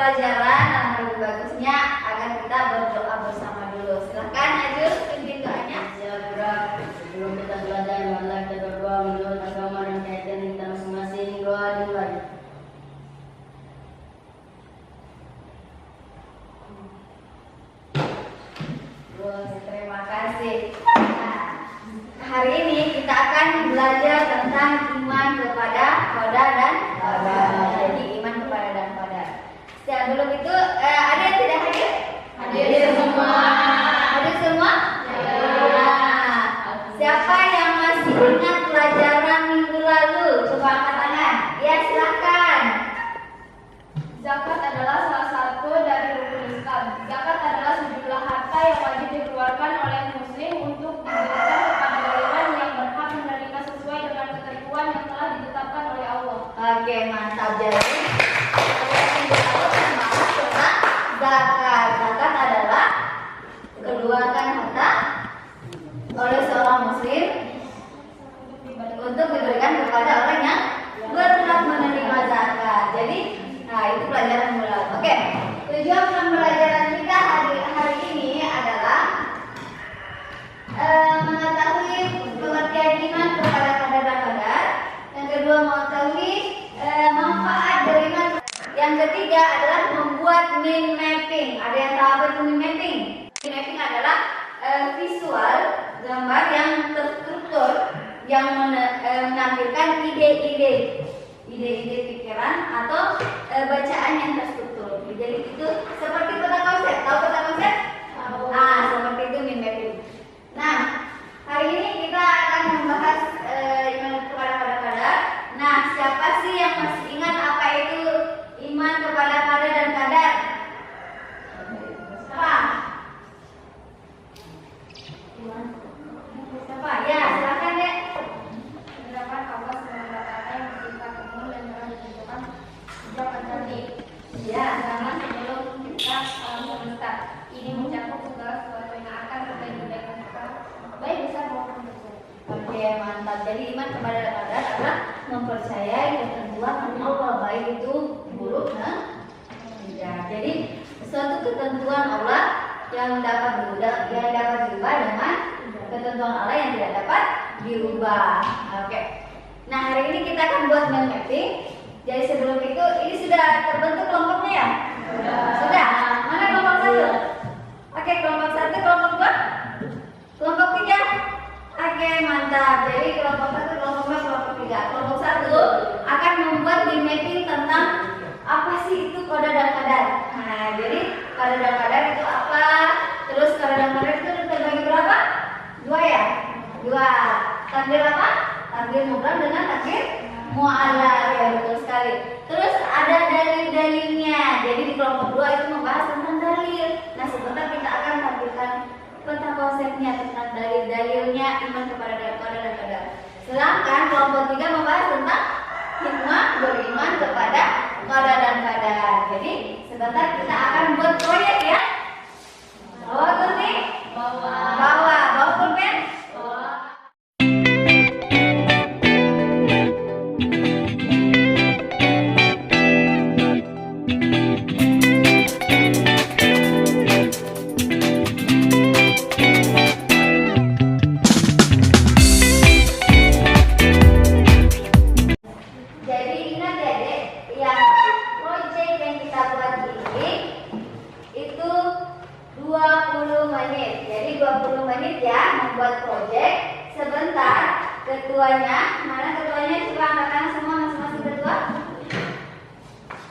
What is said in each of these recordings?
pelajaran, dan lebih bagusnya agar kita berdoa bersama dulu. Silahkan Ajul, pimpin doanya. Sebelum kita belajar, marilah kita berdoa menurut agama dan keyakinan kita masing-masing. Doa dimulai. Terima kasih. Nah, hari ini kita akan belajar tentang iman kepada qadar dan qadar. Jadi iman kepada dan qadar. Sebelum itu ada yang tidak hadir? Hadir semua. Hadir semua? Nah, siapa yang masih ingat pelajaran minggu lalu? Coba angkat tangan. Ya, silakan. Zakat adalah salah satu dari rukun Islam. Zakat adalah sejumlah harta yang wajib dikeluarkan oleh muslim untuk diberikan kepada golongan yang berhak menerima sesuai dengan ketentuan yang telah ditetapkan oleh Allah. Oke, mantap. Jadi zakat. Zakat adalah keluarkan harta oleh seorang muslim untuk diberikan kepada orang yang berhak menerima zakat. Jadi, nah itu pelajaran mula. Oke, tujuan pembelajaran kita hari ini adalah mengetahui pengertian iman kepada qadar dan qadar. Yang kedua, mengetahui manfaat dari iman. Yang ketiga adalah membuat mind mapping. Ada yang tahu apa itu mind mapping? Mind mapping adalah visual gambar yang terstruktur yang menampilkan ide-ide pikiran atau bacaan yang terstruktur. Jadi itu seperti peta konsep. Tahu peta konsep? Seperti itu mind mapping. Nah, hari ini kita akan membahas iman kepada qadar. Nah, siapa sih yang masih ingat apa itu iman kepada qadar dan qadar? Siapa? Siapa? Ya, silakan deh. Terdapat Allah SWT yang bersifat umum dan telah ditentukan sejak azali. Ya. Zaman sebelum kita alam semesta. Ini mencakup segala sesuatu yang akan terjadi baik besar maupun kecil. Oke, mantap. Jadi iman kepada qadar adalah mempercayai ketentuan Allah, baik itu buruk dan tidak. Jadi suatu ketentuan Allah yang dapat diubah dengan ketentuan Allah yang tidak dapat dirubah. Oke. Nah, hari ini kita akan buat mind mapping. Jadi sebelum itu, ini sudah terbentuk kelompoknya ya? Sudah. Mana kelompok satu? Oke, kelompok satu, kelompok dua, kelompok tiga. Oke, mantap. Jadi kelompok satu, kelompok dua, kelompok tiga. Kelompok satu akan membuat mind mapping tentang apa sih itu qadar dan qadar. Nah, jadi qadar dan qadar itu apa? Terus qadar dan qadar itu terbagi berapa? Dua ya? Dua. Takdir apa? Takdir mubham dengan takdir mu'allaq. Ya, betul sekali. Terus ada dalil-dalilnya. Jadi di kelompok dua itu membahas tentang dalil. Nah, sebentar kita akan tampilkan peta konsepnya tentang dalil-dalilnya iman kepada qadar dan qadar. Sedangkan kelompok tiga membahas tentang hikmah beriman kepada qadar dan qadar. Jadi sebentar kita akan buat proyek ya. Bawa gunting? Bawa pulpen? Jadi ingat ya dek, yang proyek yang kita buat ini itu 20 menit. Jadi 20 menit ya membuat proyek. Sebentar, ketuanya, mana ketuanya? Coba angkat tangan semua masing-masing ketua.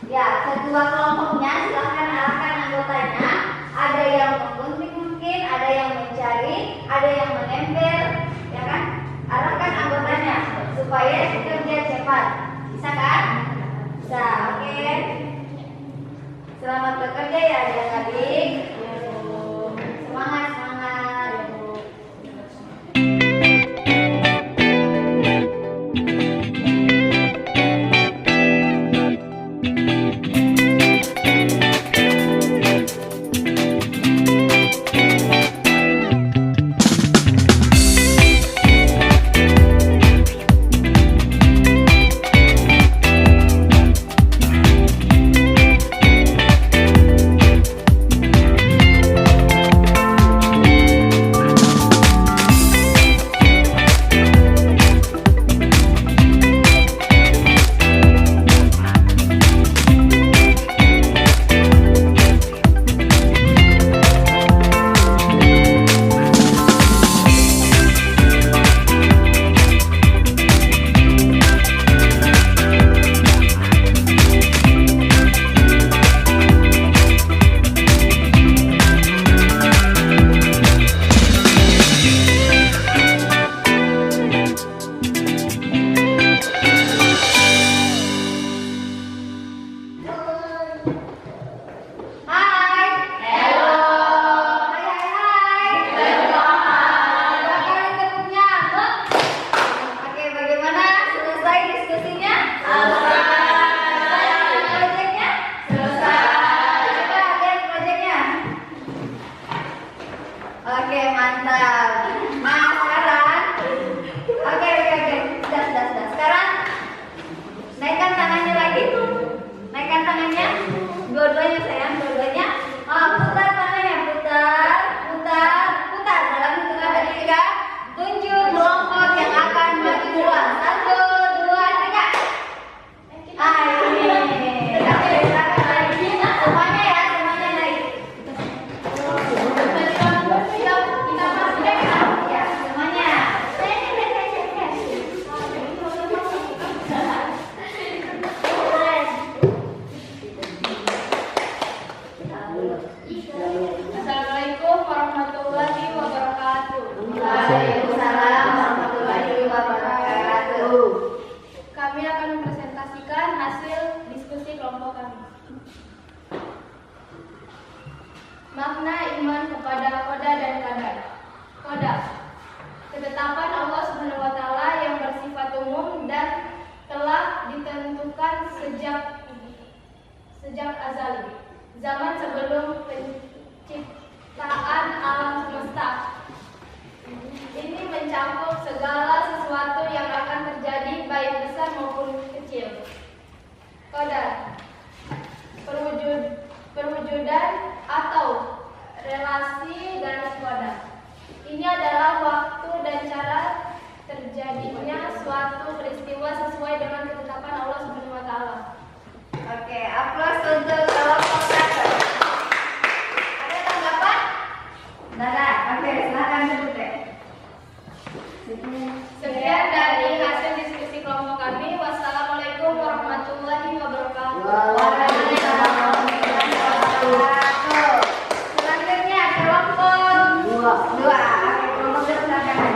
Ya, ketua kelompoknya silahkan arahkan anggotanya. Ada yang menggunting mungkin, ada yang mencari, ada yang menempel, ya kan? Arahkan anggotanya supaya kerja cepat. Bisa kan? Bisa, oke. Selamat bekerja ya adik-adik. Semangat, semangat. Makna iman kepada qada dan qadar. Qada, ketetapan Allah Subhanahu wa taala yang bersifat umum dan telah ditentukan sejak azali, zaman sebelum penciptaan alam semesta. Ini mencakup segala sesuatu yang akan terjadi, baik besar maupun kecil. Qadar, perwujudan atau relasi garis qadar. Ini adalah waktu dan cara terjadinya suatu peristiwa sesuai dengan ketetapan Allah Subhanahu wa taala. Oke, aplaus untuk kelompok 1. Ada tanggapan? Nada. Oke, silakan duduk deh. Sekian dari hasil diskusi kelompok kami. Wassalamualaikum warahmatullahi wabarakatuh. Waalaikumsalam warahmatullahi wabarakatuh. Selanjutnya kelompok 2. Oke, kelompok 2 silakan.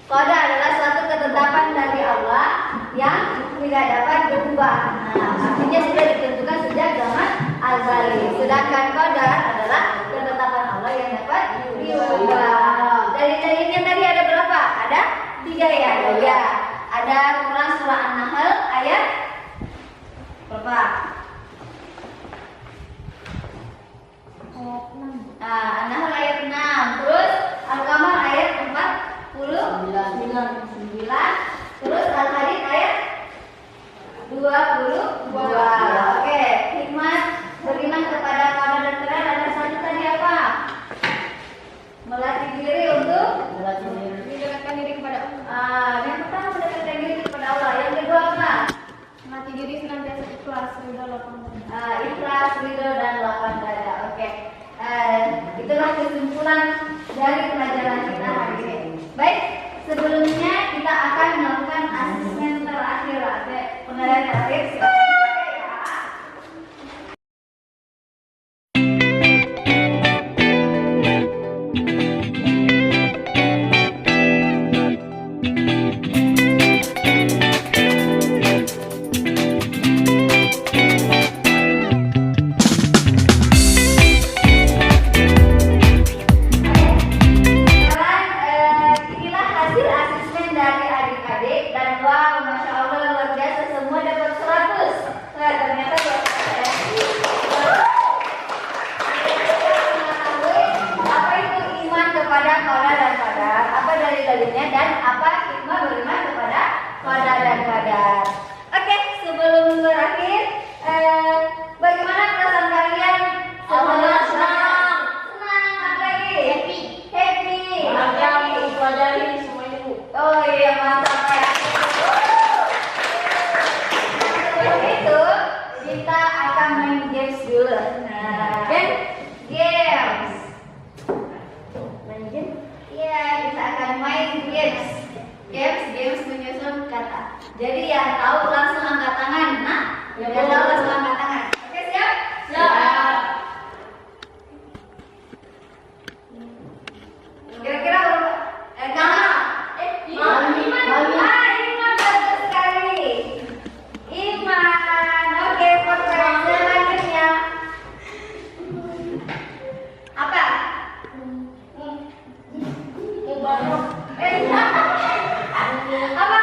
Qada adalah suatu ketetapan dari Allah yang tidak dapat berubah. Artinya sudah ditentukan sejak zaman azali. Sedangkan qadar adalah ketetapan Allah yang dapat diubah. Dalil-dalilnya tadi ada berapa? Ada 3 ya. Ya. Ada Quran surah An-Nahl ayat berapa? An-Nahl ayat 6. Terus Al-Qamar ayat 49. Terus Al-Hadid ayat 22. Oke, hikmah beriman kepada qada dan qadar ada satu tadi apa? Melatih diri untuk Mendekatkan diri kepada Allah. yang pertama mendekatkan diri kepada Allah. Yang kedua apa? Melatih diri senantiasa ikhlas, ridho, lapang dada. Ikhlas, ridho dan lapang dada. Oke. Itulah kesimpulan dari pelajaran kita hari ini. Baik, sebelumnya kita akan melakukan asesmen terakhir. Penilaian terakhir. Silakan dipakai ya. Inilah hasil asesmen dari adik-adik dan wow, masya Allah luar biasa, semua dapat 100. Nah, ternyata apa itu iman kepada qada dan qadar, apa dalil-dalilnya dan apa hikmah beriman kepada qada dan qadar. Oke, sebelum berakhir, bagaimana perasaan kalian? Senang, apa lagi? Happy. Pelajari semuanya Bu. Oh iya, mantap ya. Sebelum itu kita akan main games dulu. Games. Main game? Iya, kita akan main games. Games menyusun kata. Jadi yang tahu langsung angkat tangan. Nah, yang tahu langsung angkat tangan. Oke, siap? Siap. Kira-kira Iman bagus sekali. Iman. Oke, pertanyaan selanjutnya. Apa? Apa?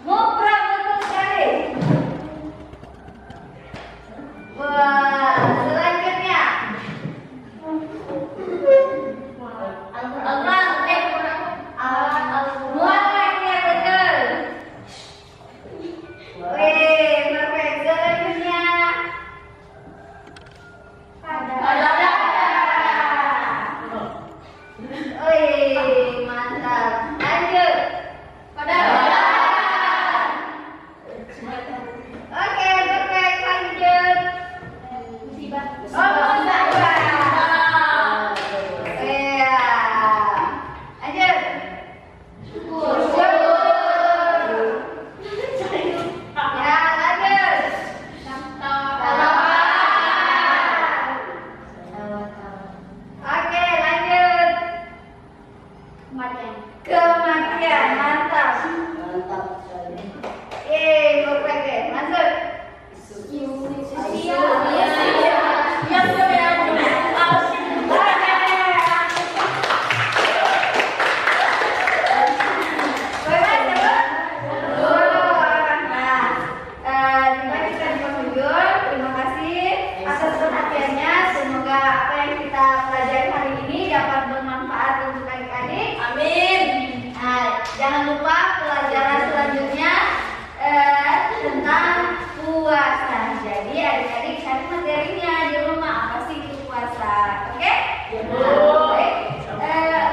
Mubrak, betul sekali. jangan lupa pelajaran selanjutnya tentang puasa. Jadi adik-adik cari materinya di rumah, apa sih itu puasa, oke? Baik.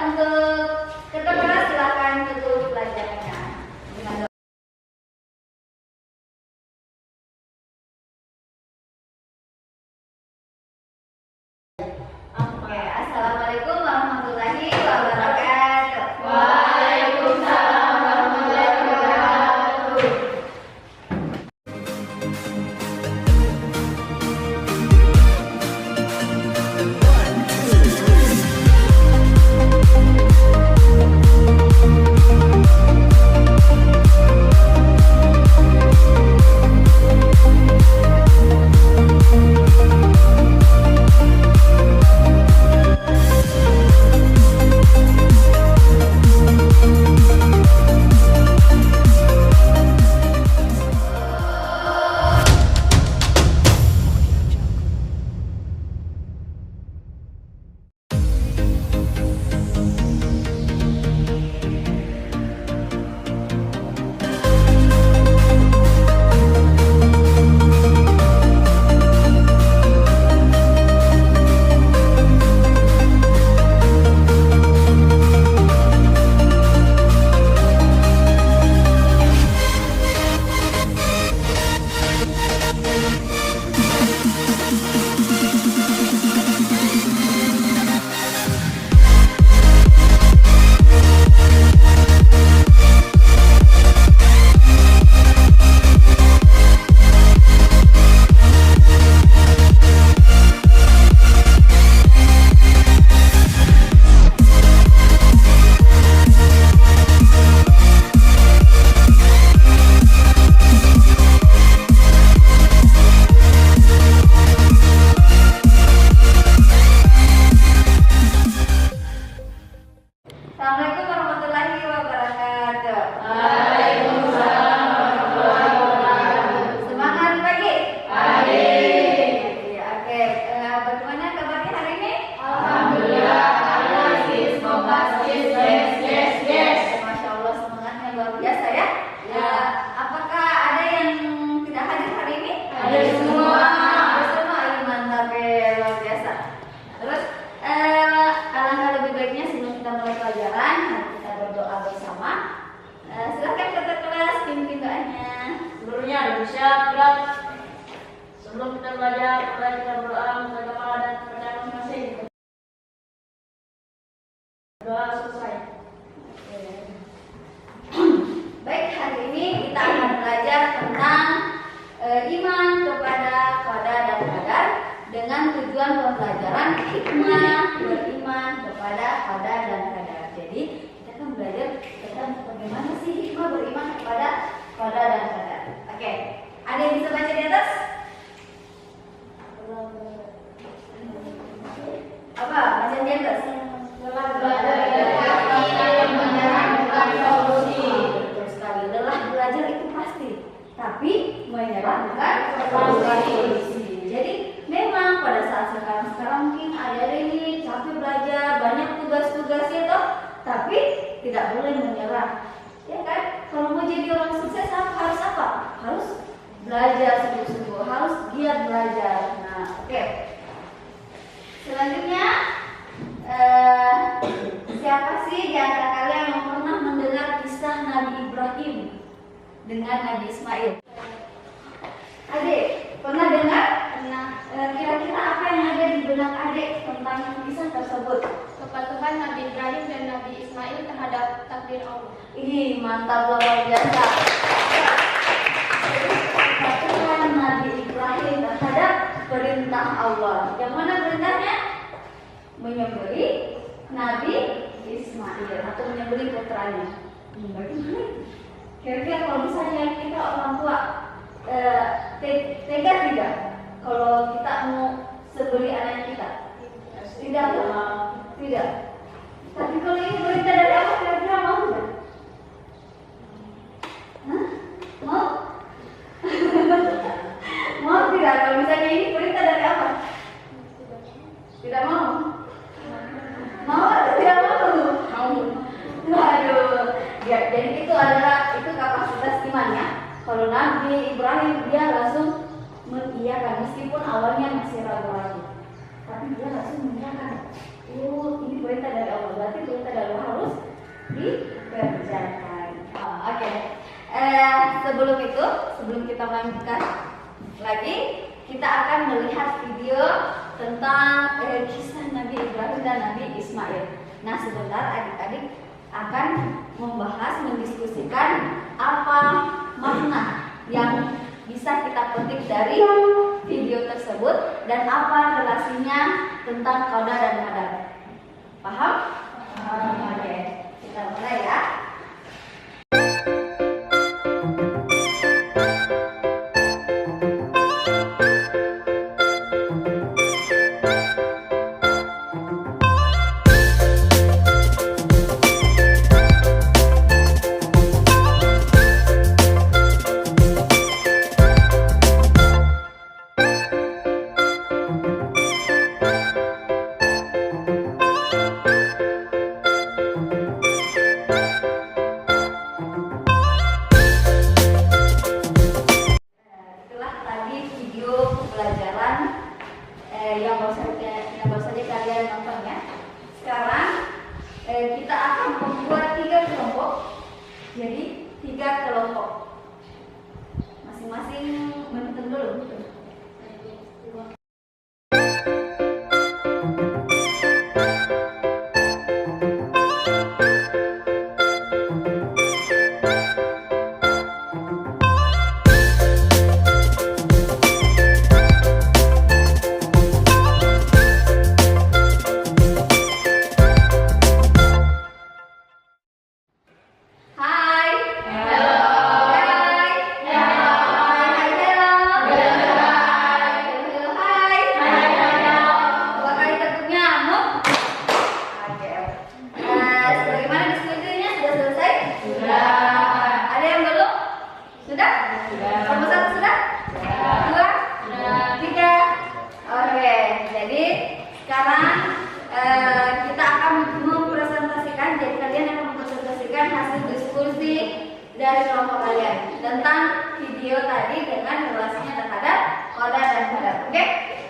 Untuk ketemu silakan tutup pelajarannya. Oke, assalamualaikum warahmatullahi wabarakatuh. Waalaikumsalam warahmatullahi wabarakatuh. Assalamualaikum warahmatullahi wabarakatuh. Waalaikumsalam warahmatullahi wabarakatuh. Semangat pagi. Pagi. Ya, oke. Bagaimana kabarnya hari ini? Alhamdulillah, analisis, kombasis, yes. Masya Allah, semangatnya luar biasa ya. Ya. Apakah ada yang tidak hadir hari ini? Ada semua. Ada semua. Ih, mantap ya, luar biasa. Terus alangkah lebih baiknya sebelum kita mulai pelajaran, mari kita berdoa bersama. Silakan ketua kelas pimpin doanya. Seluruhnya ada bersiap gerak. Sebelum kita belajar, mari kita berdoa menjaga kepala dan kepercayaan masing-masing. Doa selesai. Baik, hari ini kita akan belajar tentang iman kepada qada dan qadar dengan tujuan pembelajaran hikmah beriman kepada qada dan qadar. Jadi kita akan belajar tentang bagaimana sih hikmah beriman kepada qada dan qadar. Oke, ada yang bisa baca di atas? Apa? Baca di atas. Belajar dari hati dan menyerahkan solusi. Betul sekali. Lelah belajar itu pasti, tapi menyerah bukan solusi. Jadi memang pada saat sekarang mungkin ada ini capek belajar, banyak tugas-tugasnya toh, tapi tidak boleh menyerah. Ya kan? Kalau mau jadi orang sukses harus apa? Harus belajar sungguh-sungguh, harus giat belajar. Nah, oke. Selanjutnya siapa sih di antara kalian yang pernah mendengar kisah Nabi Ibrahim dengan Nabi Ismail? Adik, pernah dengar? Pernah. Kira-kira apa yang ada di benak adik tentang kisah tersebut? Kepatuhan Nabi Ibrahim dan Nabi Ismail terhadap takdir Allah. Ih, mantap luar biasa. Kepatuhan Nabi Ibrahim terhadap perintah Allah. Yang mana perintahnya? Menyembelih Nabi Ismail atau menyembelih putranya. Bagaimana? Kira-kira kalau misalnya kita orang tua tega tidak kalau kita mau sebeli anak kita? Tidak, tidak. Tapi kalau ini perintah dari Allah, kira-kira mau tidak? Hah? Mau? Mau tidak? Kalau misalnya ini perintah dari apa? Tidak mau? Mau atau tidak mau? Mau. Waduh, Jadi itu kapasitas imannya. Kalau Nabi Ibrahim dia langsung mengiyakan meskipun awalnya masih ragu-ragu, tapi dia langsung mengiyakan. Ini perintah dari Allah, berarti perintah dari Allah harus dikerjakan. Oke. Sebelum kita melanjutkan lagi, kita akan melihat video tentang kisah Nabi Ibrahim dan Nabi Ismail. Nah, sebentar adik-adik akan mendiskusikan apa makna yang bisa kita petik dari video tersebut dan apa relasinya tentang qada dan qadar. Paham? Oke, kita mulai ya. Yang baru saja kalian nonton ya. Sekarang kita akan membuat 3 kelompok. Jadi 3 kelompok. Masing-masing menghitung dulu. Dari kelompok kalian tentang video tadi dengan relasinya terhadap qada dan qadar. Oke,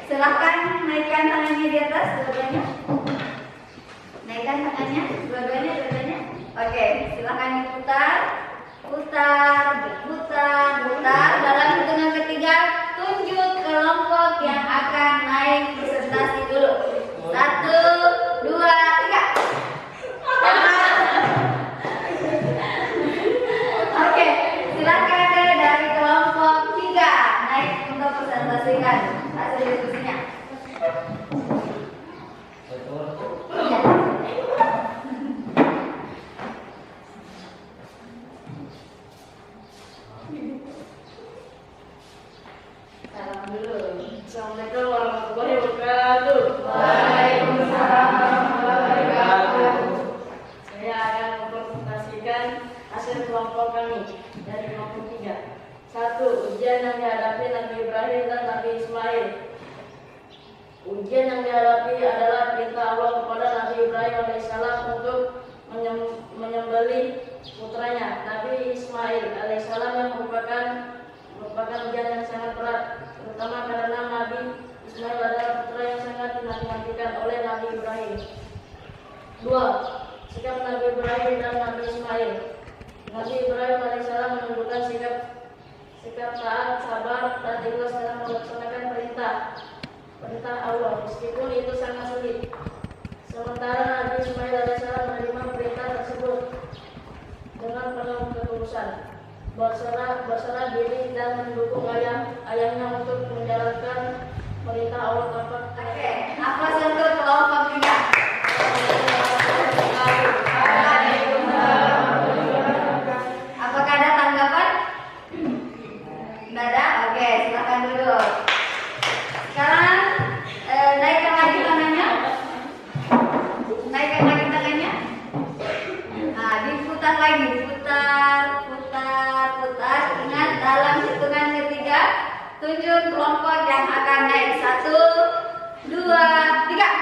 silahkan naikkan tangannya di atas dua-duanya. Naikkan tangannya dua-duanya. Oke, silahkan diputar, putar. Dalam hitungan ketiga, tunjuk kelompok yang akan naik presentasi dulu. 1, 2, 3. Silakan dari kelompok 3 naik untuk presentasikan hasil diskusinya. Ya. Salam dulu. Assalamualaikum warahmatullahi wabarakatuh. Waalaikumsalam warahmatullahi wabarakatuh. Saya akan mempresentasikan hasil kelompok kami dari kelompok 3. 1. Ujian yang dihadapi Nabi Ibrahim dan Nabi Ismail. Ujian yang dihadapi adalah perintah Allah kepada Nabi Ibrahim alaihissalam untuk menyembelih putranya Nabi Ismail alaihissalam yang merupakan ujian yang sangat berat, terutama karena Nabi Ismail adalah putra yang sangat dinantikan oleh Nabi Ibrahim. 2. Sikap Nabi Ibrahim dan Nabi Ismail. Nabi Ibrahim alaihissalam menunjukkan sikap taat, sabar, dan ikhlas dalam melaksanakan perintah Allah, meskipun itu sangat sulit. Sementara Nabi Ismail alaihissalam menerima perintah tersebut dengan penuh ketulusan, berserah diri dan mendukung ayahnya untuk menjalankan perintah Allah tanpa. Oke, apa untuk kelompok 3? Apakah ada tanggapan? Tidak ada? Oke, silakan duduk. Sekarang naikkan lagi tangannya. Nah, diputar lagi, putar. Ingat, dalam hitungan ketiga, tunjuk kelompok yang akan naik. 1, 2, 3.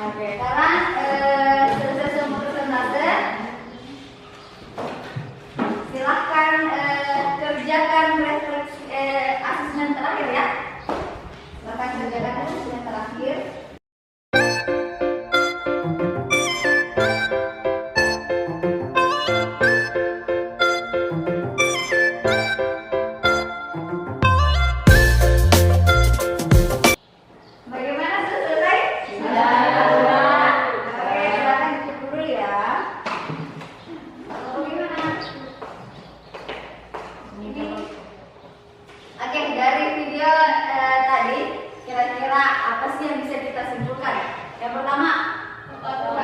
Oke, sekarang selesai semua presentasi. Silahkan kerjakan refleksi asesmen terakhir ya. Silahkan kerjakan asesmen terakhir. Bagaimana sudah selesai? Sudah. Oke, silakan duduk dulu ya. Bagaimana? Ini. Oke, dari video tadi kira-kira apa sih yang bisa kita simpulkan? Yang pertama, betul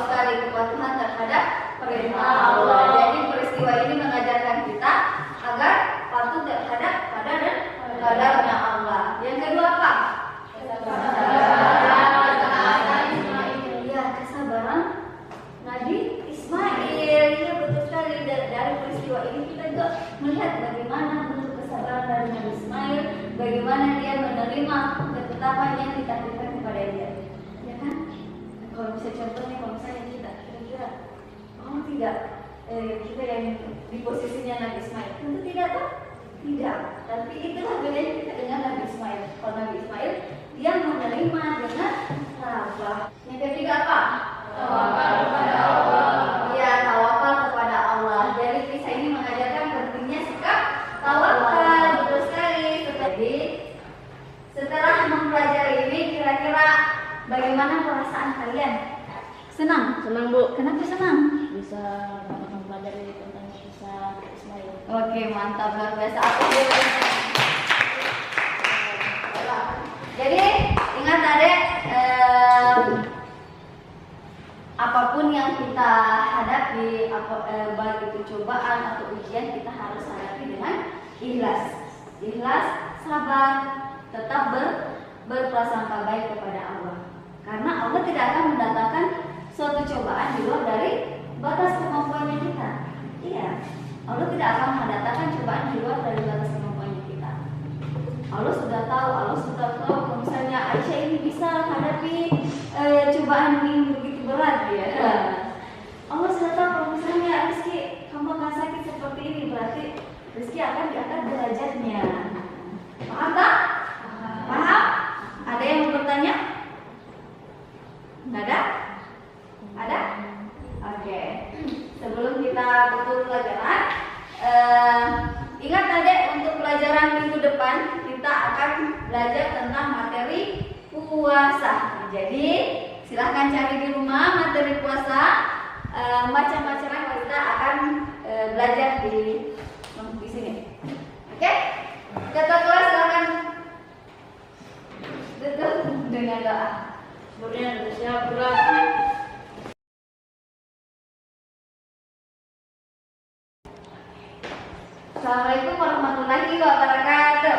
sekali, kepatuhan terhadap perintah Allah. Jadi peristiwa ini mengajarkan kita agar patuh terhadap qadar dan qadarnya Allah. Yang kedua apa? Ya, kesabaran Nabi Ismail. Ya, betul sekali. Dari peristiwa ini kita juga melihat bagaimana bentuk kesabaran dari Nabi Ismail, bagaimana dia menerima ketetapan yang ditakdirkan kepada dia. Ya kan? Kalau bisa contohnya, kalau misalnya kita kira-kira tidak kita yang di posisinya Nabi Ismail, tentu tidak toh? Tidak. Tapi itulah bedanya kita dengan Nabi Ismail. Kalau Nabi Ismail dia menerima dengan tabah. Yang ketiga apa? Tawakal kepada Allah. Ya, tawakal kepada Allah. Dari kisah ini mengajarkan pentingnya sikap tawakal. Betul sekali. Jadi setelah mempelajari ini, kira-kira bagaimana perasaan kalian? Senang? Senang Bu, Kenapa senang? bisa mempelajari tentang kisah Ismail. Oke, mantap, luar biasa. Aku dulu. Jadi ingat adek, apapun yang kita hadapi, baik itu cobaan atau ujian, kita harus hadapi dengan ikhlas. Ikhlas, sabar, tetap berprasangka baik kepada Allah. Karena Allah tidak akan mendatangkan suatu cobaan di luar dari batas kemampuannya kita. Iya, Allah tidak akan mendatangkan cobaan di luar dari batas kemampuannya kita. Allah sudah tahu kalau misalnya Aisyah ini bisa hadapi cobaan ini begitu berat ya. Allah sudah tahu kalau misalnya Rizky kamu akan sakit seperti ini, berarti Rizky akan diangkat derajatnya. Paham tak? Paham? Ada yang mau bertanya? Nggak ada? Ada? Oke. Sebelum kita tutup pelajaran, ingat adek, untuk pelajaran minggu depan kita akan belajar tentang materi puasa. Jadi silahkan cari di rumah materi puasa, macam-macam kita akan belajar di sini. Oke? Ketua kelas silahkan duduk dengan doa. Kemudian bersiap gerak. Assalamualaikum warahmatullahi wabarakatuh.